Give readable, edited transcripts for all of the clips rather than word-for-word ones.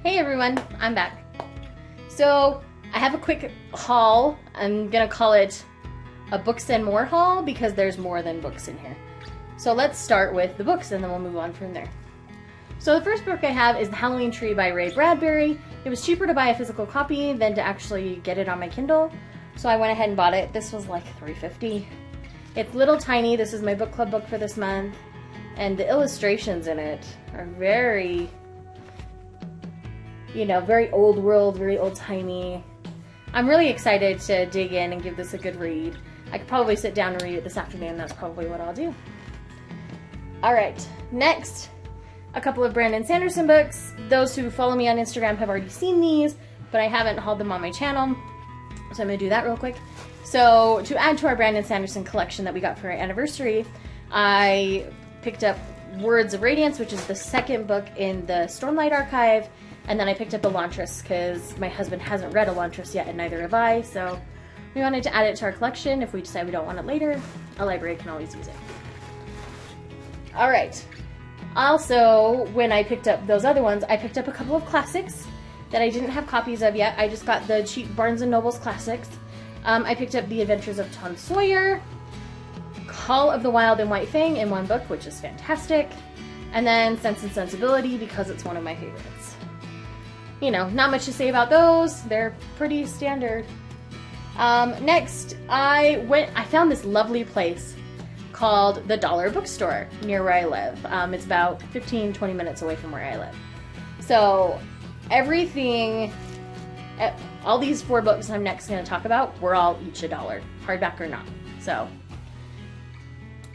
Hey everyone, I'm back. So I have a quick haul. I'm gonna call it a books and more haul because there's more than books in here. So let's start with the books and then we'll move on from there. So the first book I have is The Halloween Tree by Ray Bradbury. It was cheaper to buy a physical copy than to actually get it on my Kindle. So I went ahead and bought it. This was like $3.50. It's little tiny. This is my book club book for this month. And the illustrations in it are very, very old world, very old timey. I'm really excited to dig in and give this a good read. I could probably sit down and read it this afternoon. That's probably what I'll do. All right, next, a couple of Brandon Sanderson books. Those who follow me on Instagram have already seen these, but I haven't hauled them on my channel. So I'm gonna do that real quick. So to add to our Brandon Sanderson collection that we got for our anniversary, I picked up Words of Radiance, which is the second book in the Stormlight Archive, and then I picked up Elantris because my husband hasn't read Elantris yet, and neither have I, so we wanted to add it to our collection. If we decide we don't want it later, a library can always use it. Alright, also, when I picked up those other ones, I picked up a couple of classics that I didn't have copies of yet. I just got the cheap Barnes & Noble's classics. I picked up The Adventures of Tom Sawyer, Call of the Wild and White Fang in one book, which is fantastic, and then Sense and Sensibility because it's one of my favorites. Not much to say about those. They're pretty standard. Next, I found this lovely place called the Dollar Bookstore near where I live. It's about 15-20 minutes away from where I live. So everything, all these 4 books I'm next going to talk about were all each $1, hardback or not. So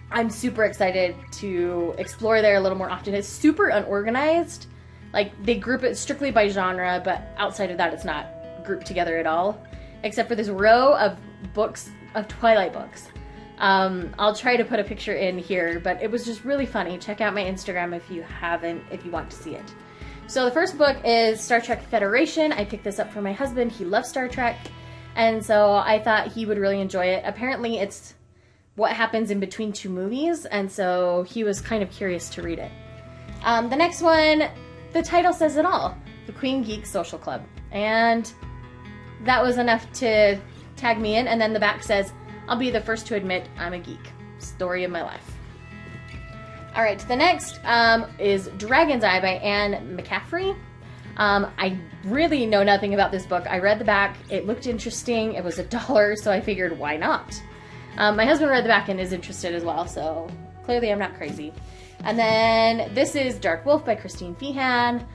I'm super excited to explore there a little more often. It's super unorganized. Like, they group it strictly by genre, but outside of that, it's not grouped together at all. Except for this row of books, of Twilight books. I'll try to put a picture in here, but it was just really funny. Check out my Instagram if you want to see it. So the first book is Star Trek Federation. I picked this up for my husband. He loves Star Trek, and so I thought he would really enjoy it. Apparently, it's what happens in between 2 movies, and so he was kind of curious to read it. The next one, the title says it all, The Queen Geek Social Club, and that was enough to tag me in. And then the back says, I'll be the first to admit I'm a geek. Story of my life. Alright, the next is Dragon's Eye by Anne McCaffrey. I really know nothing about this book. I read the back, it looked interesting, it was $1, so I figured why not? My husband read the back and is interested as well, so clearly I'm not crazy. And then this is Dark Wolf by Christine Feehan.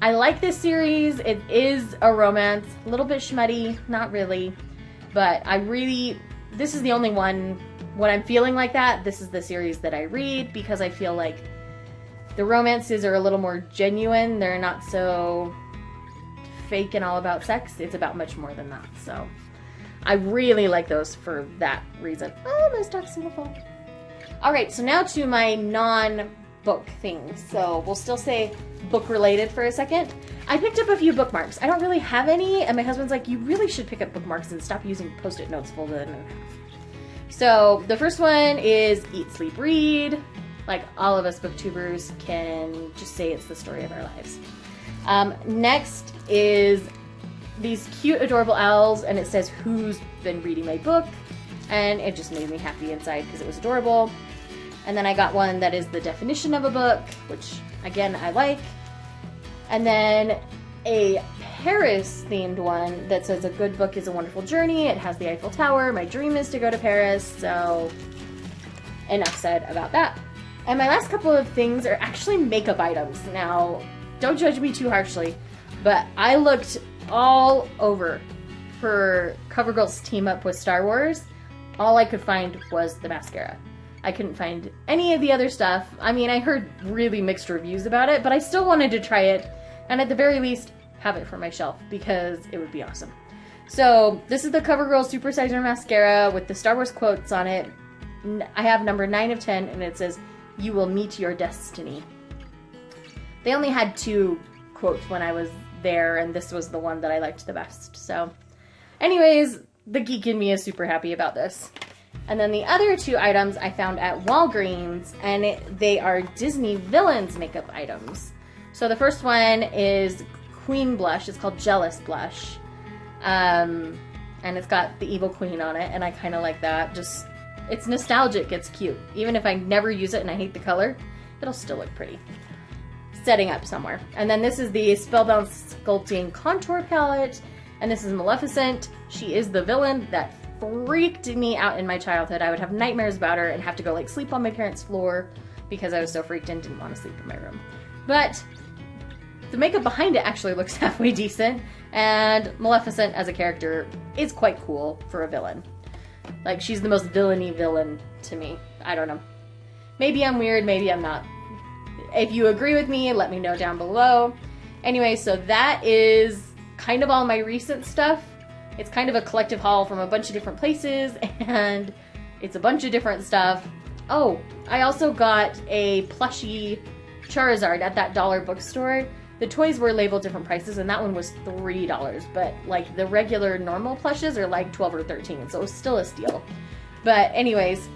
I like this series. It is a romance, a little bit schmutty, not really, but this is the only one, when I'm feeling like that, this is the series that I read because I feel like the romances are a little more genuine. They're not so fake and all about sex. It's about much more than that, so I really like those for that reason. Oh, those ducks in the fall. Alright, so now to my non-book things. So we'll still say book-related for a second. I picked up a few bookmarks. I don't really have any, and my husband's like, you really should pick up bookmarks and stop using Post-it notes folded in half. So the first one is Eat, Sleep, Read. Like all of us booktubers can just say it's the story of our lives. Next is these cute, adorable owls, and it says, who's been reading my book? And it just made me happy inside because it was adorable. And then I got one that is the definition of a book, which, again, I like. And then a Paris-themed one that says, a good book is a wonderful journey. It has the Eiffel Tower. My dream is to go to Paris, so enough said about that. And my last couple of things are actually makeup items. Now, don't judge me too harshly, but I looked all over for CoverGirl's team up with Star Wars. All I could find was the mascara. I couldn't find any of the other stuff. I mean, I heard really mixed reviews about it, but I still wanted to try it, and at the very least, have it for my shelf, because it would be awesome. So, this is the CoverGirl Super Sizer Mascara with the Star Wars quotes on it. I have number 9 of 10, and it says, you will meet your destiny. They only had 2 quotes when I was there, and this was the one that I liked the best. So, anyways, the geek in me is super happy about this. And then the other 2 items I found at Walgreens, and they are Disney villains makeup items. So the first one is Queen blush. It's called Jealous Blush. And it's got the evil queen on it, and I kind of like that. Just, it's nostalgic, it's cute. Even if I never use it and I hate the color, it'll still look pretty. Setting up somewhere. And then this is the Spellbound Sculpting Contour Palette, and this is Maleficent. She is the villain that freaked me out in my childhood. I would have nightmares about her and have to go like sleep on my parents' floor because I was so freaked and didn't want to sleep in my room. But the makeup behind it actually looks halfway decent, and Maleficent as a character is quite cool for a villain. Like, she's the most villainy villain to me. I don't know. Maybe I'm weird, maybe I'm not. If you agree with me, let me know down below. Anyway, so that is kind of all my recent stuff. It's kind of a collective haul from a bunch of different places, and it's a bunch of different stuff. Oh, I also got a plushie Charizard at that dollar bookstore. The toys were labeled different prices, and that one was $3, but like the regular normal plushes are like 12 or 13, so it was still a steal. But anyways,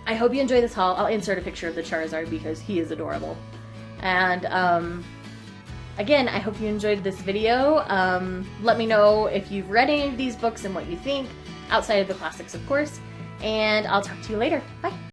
I hope you enjoy this haul. I'll insert a picture of the Charizard because he is adorable. And again, I hope you enjoyed this video. Let me know if you've read any of these books and what you think, outside of the classics, of course. And I'll talk to you later. Bye!